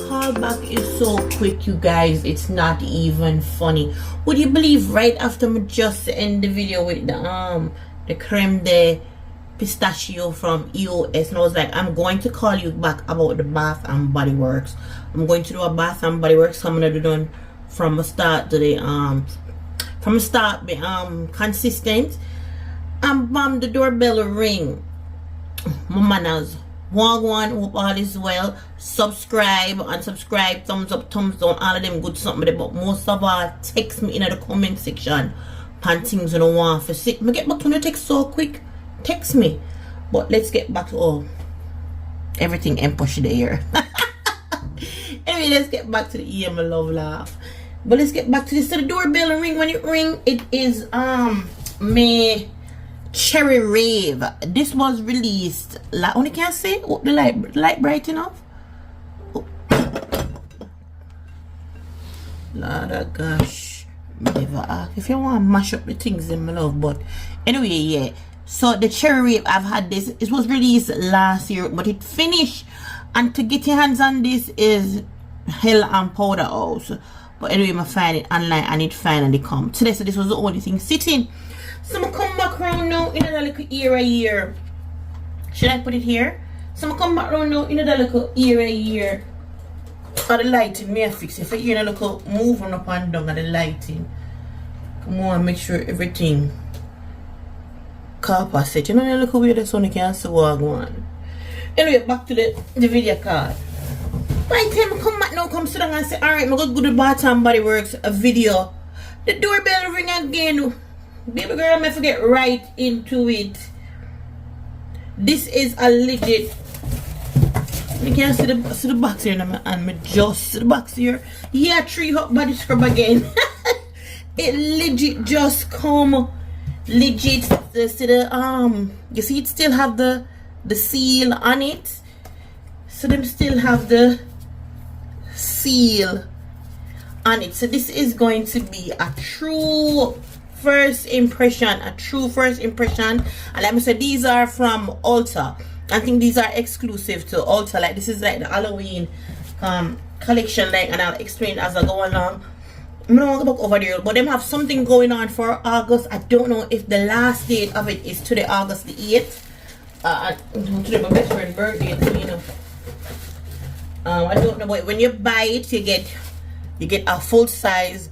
Callback is so quick, you guys, it's not even funny. Would you believe right after me just end the video with the creme de pistachio from EOS, and I was like, I'm going to call you back about the Bath and Body Works. I'm going to do a Bath and Body Works. So I'm gonna do done from the start to the be consistent. And bam, the doorbell ring. My manners. One, hope all is well. Subscribe, unsubscribe, thumbs up, thumbs down, all of them good something there. But most of all, text me in the comment section pan things you don't want for sick. Me get back to the text so quick. Text me. But let's get back to everything Empo should hear. Anyway, let's get back to the my love laugh. But let's get back to this. So the doorbell ring. When it ring, it is me Cherry Rave. This was released like only can say the light bright enough. Oh. Lord of gosh, never ask if you want to mash up the things in my love. But anyway, yeah, so the Cherry Rave, I've had this. It was released last year, but it finished, and to get your hands on this is hell and powder house. But anyway, I find it online and it finally come today. So this was the only thing sitting. So I'm come back around now in a little area here. Should I put it here? So I'm come back around now in a little area here. Or the lighting may I fix it. If I hear a little moving up and down of the lighting. Come on, make sure everything copper set. You know, look where the sun can see what on. Anyway, back to the video card. By the time I come back now, come sit down and say, alright, I'm going to go to Bath and Body Works a video. The doorbell ring again. Baby girl, I'm going to get right into it. This is a legit. You can see the box here and me just see the box here. Yeah, 3 hot body scrub again. It legit just come legit. See the you see it still have the seal on it. So them still have the seal on it. So this is going to be a true first impression, and let me say these are from Ulta. I think these are exclusive to Ulta. Like this is like the Halloween collection, like, and I'll explain as I go along. I'm not going to go back over there, but them have something going on for August. I don't know if the last date of it is today, August the 8th. Today my best friend's birthday, you know. I don't know, but when you buy it, you get a full size.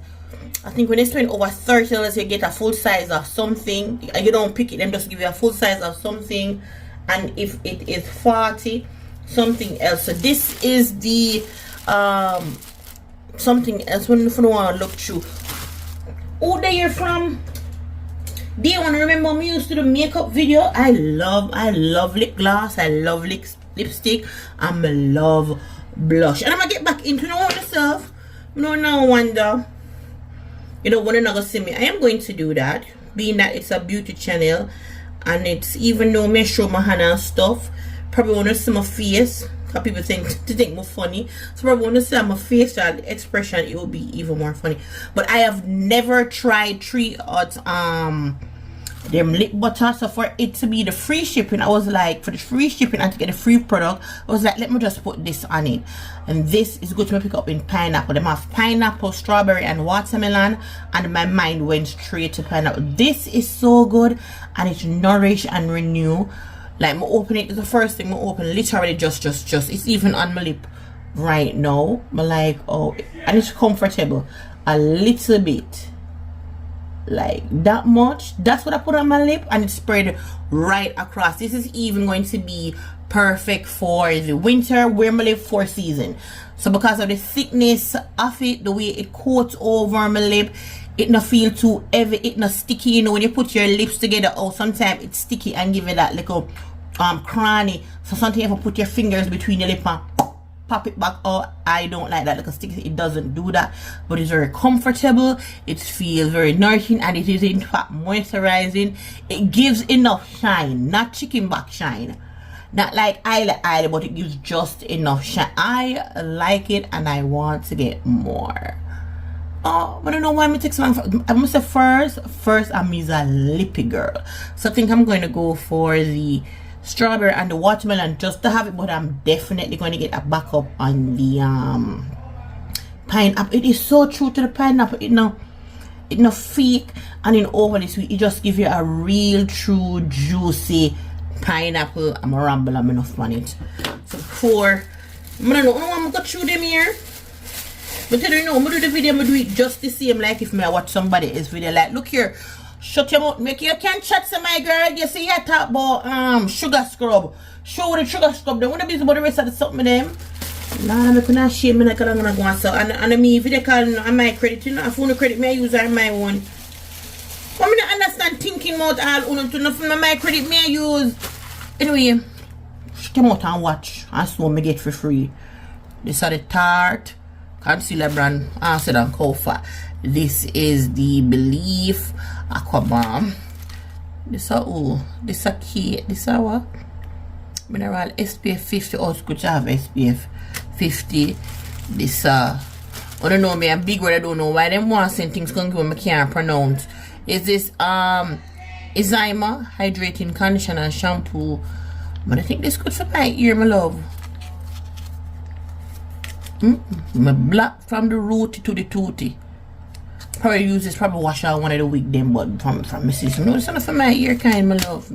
I think when you spend over $30, you get a full size of something. You don't pick it, them just give you a full size of something. And if it is 40, something else. So this is the something else. When you want to look through, who they are from? Do you want to remember me used to the makeup video? I love lip gloss, I love lipstick, and I love blush. And I'm gonna get back into myself. No wonder you don't want to not see me. I am going to do that, being that it's a beauty channel, and it's, even though I show my hand and stuff, probably want to see my face, because people think more funny. So probably want to see my facial expression, it will be even more funny. But I have never tried 3 Hot them lip butter. So for it to be the free shipping, I was like, for the free shipping and to get a free product, I was like, let me just put this on it. And this is good to pick up in pineapple. They have pineapple, strawberry, and watermelon, and my mind went straight to pineapple. This is so good, and it's nourish and renew. Like, I open it, the first thing I open, literally just it's even on my lip right now. I'm like, oh, and it's comfortable a little bit. Like that much, that's what I put on my lip, and it's spread right across. This is even going to be perfect for the winter, wear my lip for season. So because of the thickness of it, the way it coats over my lip, it not feel too heavy, it not sticky. You know, when you put your lips together, oh, sometimes it's sticky and give it that little cranny. So sometimes you have to put your fingers between your lip and pop it back. Oh, I don't like that little sticky. It doesn't do that, but it's very comfortable. It feels very nourishing, and it is in fact moisturizing. It gives enough shine, not chicken back shine, not like eyelid, but it gives just enough shine. I like it, and I want to get more. Oh, but I don't know why I'm taking so long. I must say first I'm a lippy girl, so I think I'm going to go for the strawberry and the watermelon just to have it, but I'm definitely going to get a backup on the pineapple. It is so true to the pineapple. It no fake and in overly sweet. It just gives you a real true juicy pineapple. I'm a ramble, I'm enough on it. So before I'm gonna go through them here. But you know, I'm gonna do the video, I'm gonna do it just the same like if I watch somebody else's video. Like, look here, shut your mouth, make you can't chat to my girl. You see, I talk about sugar scrub. Show the sugar scrub. They wanna be about the rest of the something them. Nah, I'm gonna shame me like I'm gonna go and sell. And me, if they call on my credit, you know, if you credit me, I use on my one. But I don't understand thinking about all to nothing my credit me I use. Anyway, shut your mouth and watch. And so me get for free. This are the Tarte concealer brand Acid and Cofa. This is the Belief Aqua Balm. This are this are key. This are what? Mineral SPF 50. Oh, it's good to have SPF 50. This I don't know, me a big word. I don't know why them want send things come when I can't pronounce. Is this Enzima hydrating conditioner and shampoo? But I think this good for my ear, my love. My black from the rooty to the tooty. Probably use this, probably wash out one of the week them, but from my sister. No, it's not for my ear kind, my love.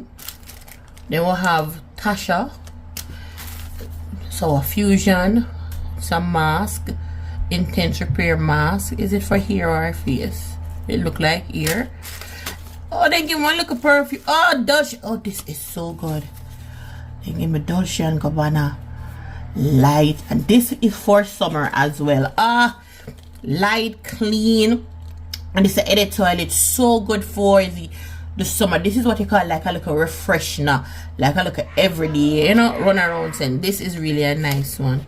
Then we'll have Tasha. So a fusion, some mask, intense repair mask. Is it for hair or face? It look like ear. Oh, they give one look of perfume. Oh, Dolce. Oh, this is so good. They give me Dolce and Gabbana light, and this is for summer as well. Light, clean, and it's an edit toilet. So good for the summer. This is what you call like a little refreshener, like a little everyday, you know, run around. And this is really a nice one.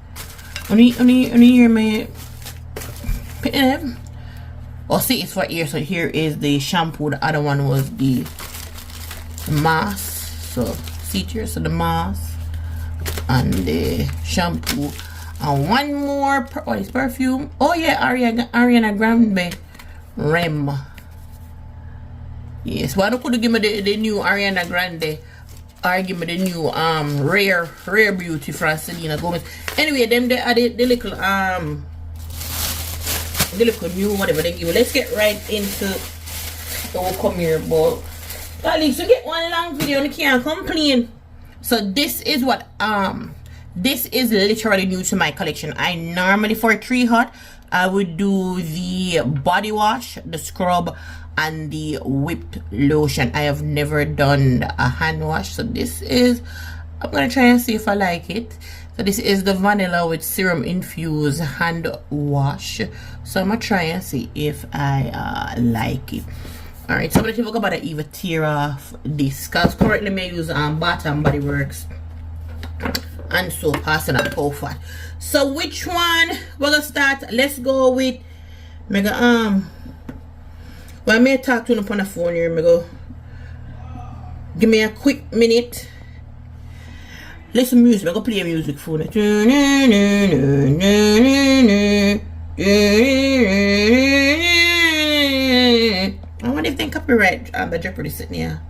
Only hear me. Oh, see, it's for ear. So here is the shampoo. The other one was the mask. So see here, so the mask and the shampoo, and one more. What is perfume? Oh yeah, Ariana Grande Rem. Yes, why don't you give me the new Ariana Grande, or give me the new Rare Beauty from Selena Gomez. Anyway, them they are the little new whatever they give. Let's get right into the come here, but at least you get one long video and you can't complain. So this is what this is literally new to my collection. I normally for 3 hot I would do the body wash, the scrub, and the whipped lotion. I have never done a hand wash, so this is, I'm gonna try and see if I like it. So this is the vanilla with serum infused hand wash. So I'm gonna try and see if I like it. All right, so I'm gonna talk about the Eva tear off this, because currently I use Bath and Body Works and so passing and Cofa. So which one we're gonna start? Let's go with mega well, I may talk to him on the phone here. Go give me a quick minute. Listen music. I'm gonna play music for it. I wonder if they copyright the Jeopardy sitting here.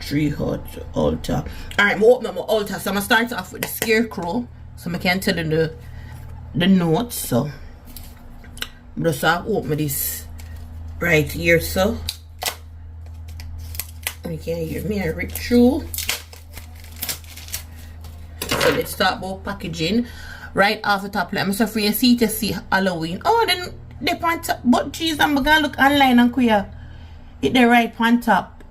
3 hot altar. Alright, I'm open up my altar. So I'm gonna start off with the scarecrow. So I can tell you the notes. So I'm just open this right here, so you can hear me. I read through. So let's start about packaging. Right off the top, I'm so free and see to see Halloween. Oh, then they point top, but geez, I'm gonna look online and queer. Hit the right point top.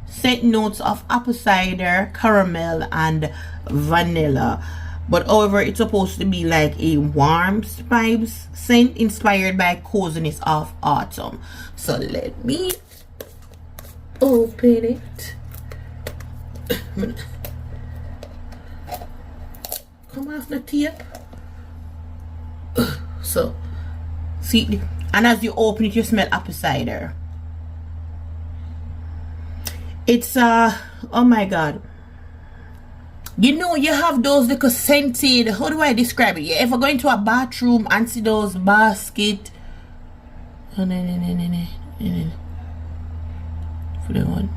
Scent notes of apple cider, caramel, and vanilla. But however, it's supposed to be like a warm spice scent inspired by coziness of autumn. So let me open it. Come off the tape. So see, and as you open it, you smell apple cider. It's oh my god, you know, you have those little scented, how do I describe it? You ever go into a bathroom and see those basket for the one,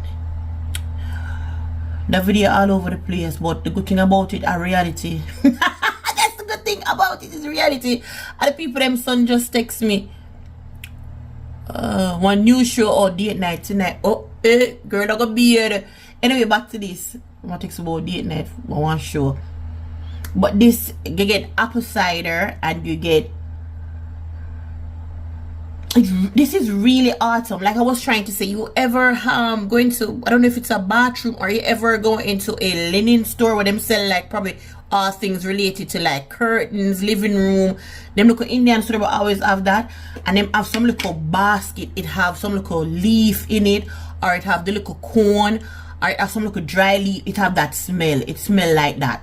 The video all over the place, but the good thing about it are reality. That's the good thing about it, is reality. And the people them son just text me. One new show or date night tonight. Oh, girl, I got beard. Anyway, back to this. I'm gonna text about date night for one show. But this, you get apple cider and you get, this is really awesome. Like I was trying to say, you ever go into, I don't know if it's a bathroom, or you ever go into a linen store where them sell like probably all things related to like curtains, living room. Them little Indian store will always have that, and them have some little basket. It have some little leaf in it, or it have the little cone, or it have some little dry leaf. It have that smell. It smell like that.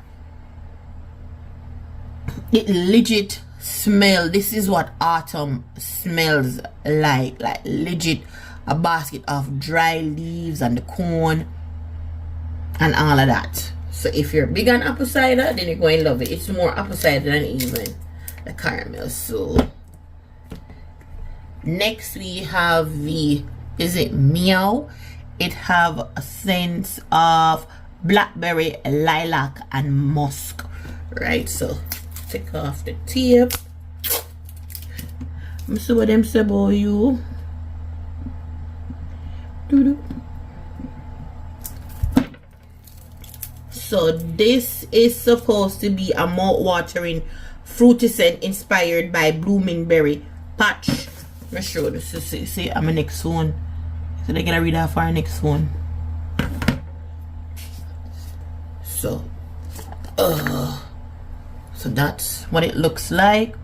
It legit smell. This is what autumn smells like legit, a basket of dry leaves and the cone and all of that. So if you're big on apple cider, then you're going to love it. It's more apple cider than even the caramel. So next we have the, is it Meyow? It have a sense of blackberry, lilac and musk, right? So take off the tape. I'm see what them say about you. So this is supposed to be a mouth-watering fruity scent inspired by blooming berry patch. I'm sure this is, see, I'm a next one. So they're gonna read that for our next one. So so that's what it looks like.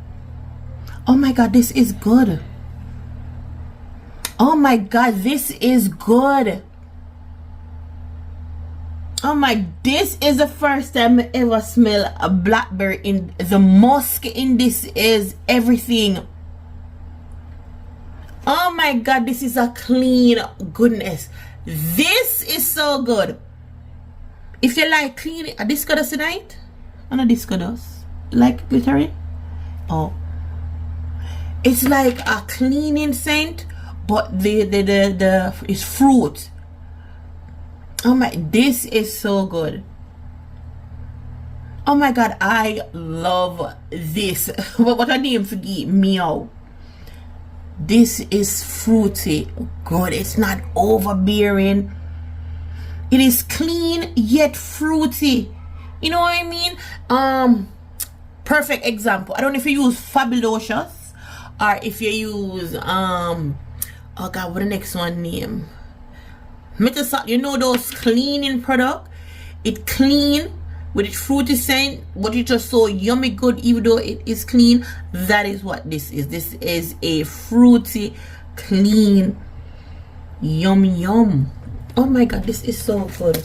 Oh my god, this is good. Oh my god, this is good. Oh my, this is the first time I ever smell a blackberry. In the musk in this is everything. Oh my god, this is a clean goodness. This is so good. If you like clean, a disco does tonight? I know disco does. Like glittery? Oh, it's like a cleaning scent, but the it's fruit. Oh my, this is so good. Oh my god, I love this. What I name forget? Meyow. This is fruity good. It's not overbearing. It is clean yet fruity. You know what I mean? Perfect example. I don't know if you use Fabulous or if you use oh god, what the next one name? You know those cleaning product? It clean with its fruity scent, but it's just so yummy good even though it is clean. That is what this is. This is a fruity, clean, yum. Oh my god, this is so good.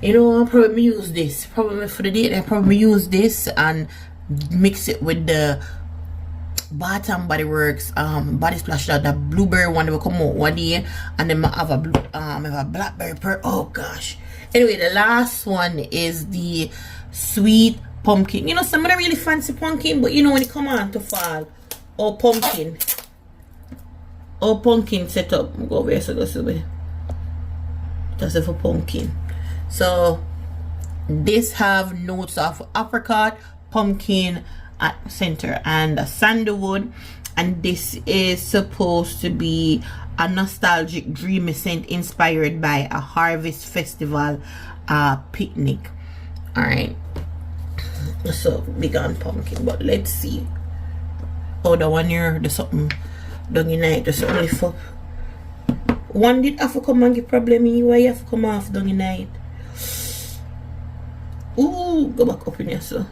You know, I'll probably use this. Probably for the date, I'll probably use this and mix it with the Bath and Body Works body splash, that blueberry one that will come out one day, and then I have a blackberry pearl. Oh gosh. Anyway, the last one is the sweet pumpkin. You know, some of them really fancy pumpkin, but you know when it come on to fall, pumpkin set up. Go over here, so go see. That's it for pumpkin. So this have notes of apricot, pumpkin at center, and sandalwood, and this is supposed to be a nostalgic dreamy scent inspired by a harvest festival picnic. All right, so big on pumpkin, but let's see. Oh, the one here, there's something done in night. There's only for one did have to come and get problem in you. Why you have to come off done in night? Ooh, go back up in here, so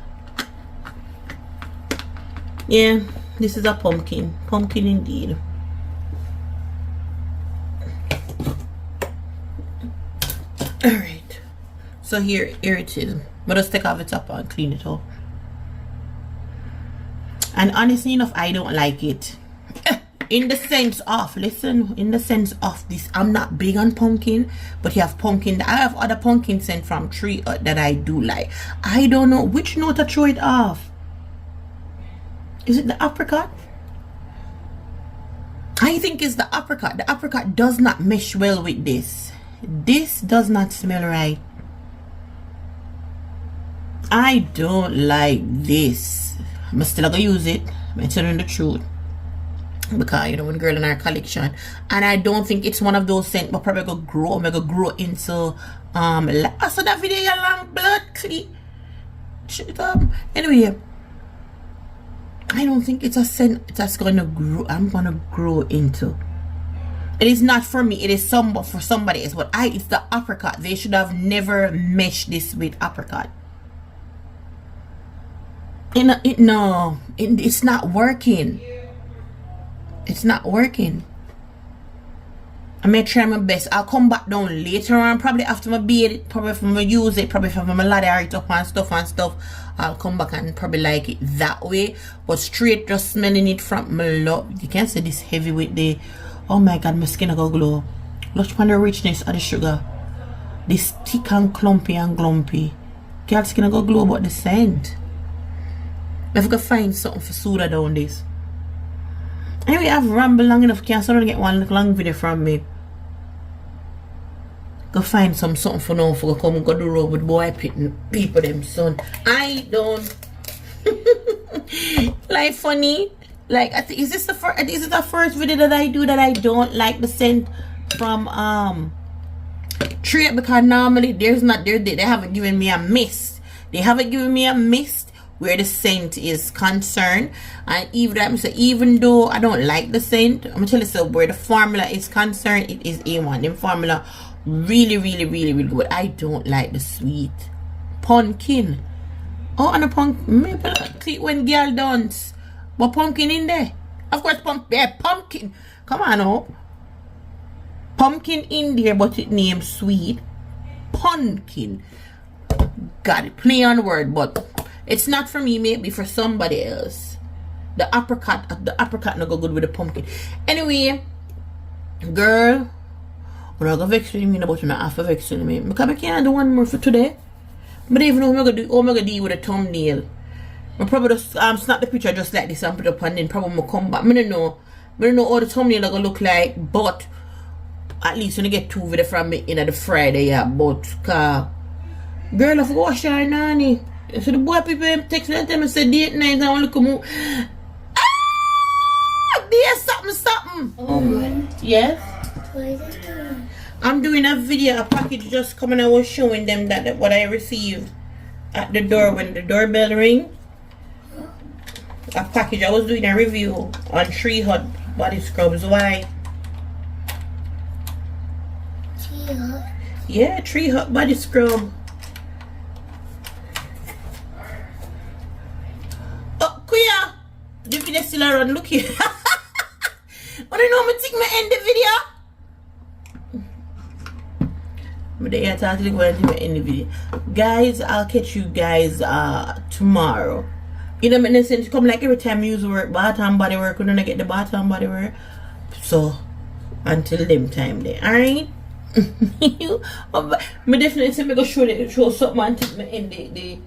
yeah, this is a pumpkin indeed. All right, so here it is. But let's take off the top and clean it up. And honestly enough, I don't like it. In the sense of, listen, in the sense of this, I'm not big on pumpkin, but you have pumpkin. I have other pumpkin scent from tree that I do like. I don't know which note to throw it off. Is it the apricot? I think it's the apricot. The apricot does not mesh well with this. this does not smell right. I don't like this. I'm still gonna use it. I'm telling the truth. Because you know, when girl in our collection, and I don't think it's one of those scents, but probably gonna grow into so that video you long blood clean. Shut up. Anyway, I don't think it's a scent that's gonna grow. I'm gonna grow into. It is not for me. It is for somebody else. But it's the apricot. They should have never meshed this with apricot. It's not working. It's not working. I may try my best. I'll come back down later on, probably after my bathe, probably if I use it, probably if I ladder it up and stuff. I'll come back and probably like it that way. But straight just smelling it from my love. You can see this heavy with the, oh my god, my skin go glow. Look upon the richness of the sugar. This thick and clumpy and glumpy. Girl skin go glow, but the scent. If I can find something for soda down this. Anyway, I've rambled long enough. Can't someone get one long video from me? Go find something for now for come and go do road with boy people them son. I don't like funny. Like I think is this the first video that I do that I don't like the scent from Trade, because normally they haven't given me a mist. They haven't given me a mist where the scent is concerned. And even though I don't like the scent, I'm gonna tell you so, where the formula is concerned, it is A1. The formula really good. I don't like the sweet pumpkin. Oh, and the pumpkin maple when girl dance. But pumpkin in there. Of course pumpkin. Come on up. Pumpkin in there, but it named sweet pumpkin. Got it. Play on word, but it's not for me, maybe for somebody else. The apricot not go good with the pumpkin. Anyway, girl, when I go vex with me about me, I have to vex with me. Because I can't do one more for today. But even though I'm gonna do with a thumbnail. I probably just snap the picture just like this and put it up, and then probably come back. I don't know how the thumbnail gonna look like, but at least when I get 2 videos from me in the Friday, yeah. But girl, I forgot wash your nanny. So the boy people text me and tell me say date night, I want to come out. There's something. Oh, yes. what is it doing? I'm doing a video, a package just coming. I was showing them that what I received at the door when the doorbell ring. A package. I was doing a review on Tree Hut body scrubs. Why? Tree Hut? Yeah, Tree Hut body scrub. Oh, Kuya! The video still around. Look here. I don't know, I think I end the video. But they are talking about end the video. Guys, I'll catch you guys tomorrow. You know, in a sense, come like every time you use work, bath and body work, we're gonna get the bath and body work. So until them time there, alright? I definitely say me go show something until me end the video.